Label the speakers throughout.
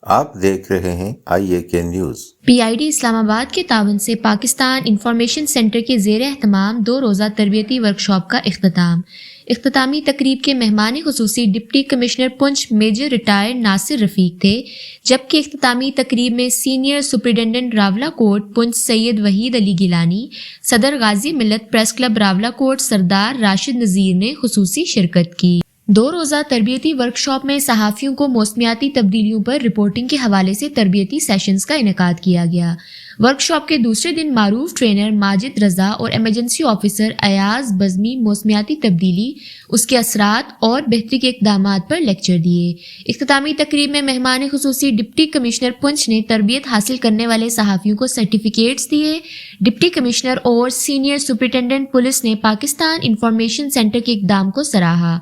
Speaker 1: آپ دیکھ رہے ہیں IAK نیوز۔
Speaker 2: PID اسلام آباد کے تعاون سے پاکستان انفارمیشن سینٹر کے زیر اہتمام 2 روزہ تربیتی ورکشاپ کا اختتام۔ اختتامی تقریب کے مہمان خصوصی ڈپٹی کمشنر پنچ میجر ریٹائرڈ ناصر رفیق تھے، جبکہ اختتامی تقریب میں سینئر سپرنٹینڈنٹ راولاکوٹ پنچ سید وحید علی گیلانی، صدر غازی ملت پریس کلب راولاکوٹ سردار راشد نذیر نے خصوصی شرکت کی۔ 2 روزہ تربیتی ورکشاپ میں صحافیوں کو موسمیاتی تبدیلیوں پر رپورٹنگ کے حوالے سے تربیتی سیشنز کا انعقاد کیا گیا۔ ورکشاپ کے دوسرے دن معروف ٹرینر ماجد رضا اور ایمرجنسی آفیسر ایاز بزمی موسمیاتی تبدیلی، اس کے اثرات اور بہتری کے اقدامات پر لیکچر دیے۔ اختتامی تقریب میں مہمان خصوصی ڈپٹی کمشنر پنچ نے تربیت حاصل کرنے والے صحافیوں کو سرٹیفکیٹس دیے۔ ڈپٹی کمشنر اور سینئر سپرنٹینڈنٹ پولیس نے پاکستان انفارمیشن سینٹر کے اقدام کو سراہا۔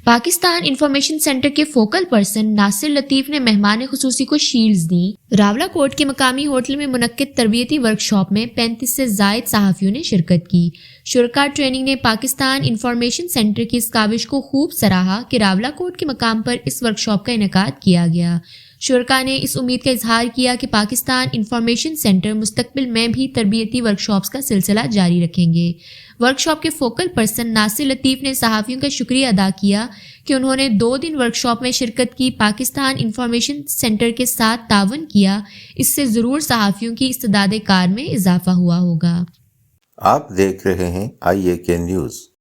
Speaker 2: پاکستان انفارمیشن سینٹر کے فوکل پرسن ناصر لطیف نے مہمان خصوصی کو شیلڈز دیں۔ راولاکوٹ کے مقامی ہوٹل میں منعقد تربیتی ورکشاپ میں 35 سے زائد صحافیوں نے شرکت کی۔ شرکا ٹریننگ نے پاکستان انفارمیشن سینٹر کی اس کاوش کو خوب سراہا کہ راولاکوٹ کے مقام پر اس ورکشاپ کا انعقاد کیا گیا۔ شرکا نے اس امید کا اظہار کیا کہ پاکستان انفارمیشن سینٹر مستقبل میں بھی تربیتی ورکشاپس کا سلسلہ جاری رکھیں گے۔ ورکشاپ کے فوکل پرسن ناصر لطیف نے صحافیوں کا شکریہ ادا کیا کہ انہوں نے 2 دن ورکشاپ میں شرکت کی، پاکستان انفارمیشن سینٹر کے ساتھ تعاون کیا، اس سے ضرور صحافیوں کی استعداد کار میں اضافہ ہوا ہوگا۔
Speaker 1: آپ دیکھ رہے ہیں IAK نیوز۔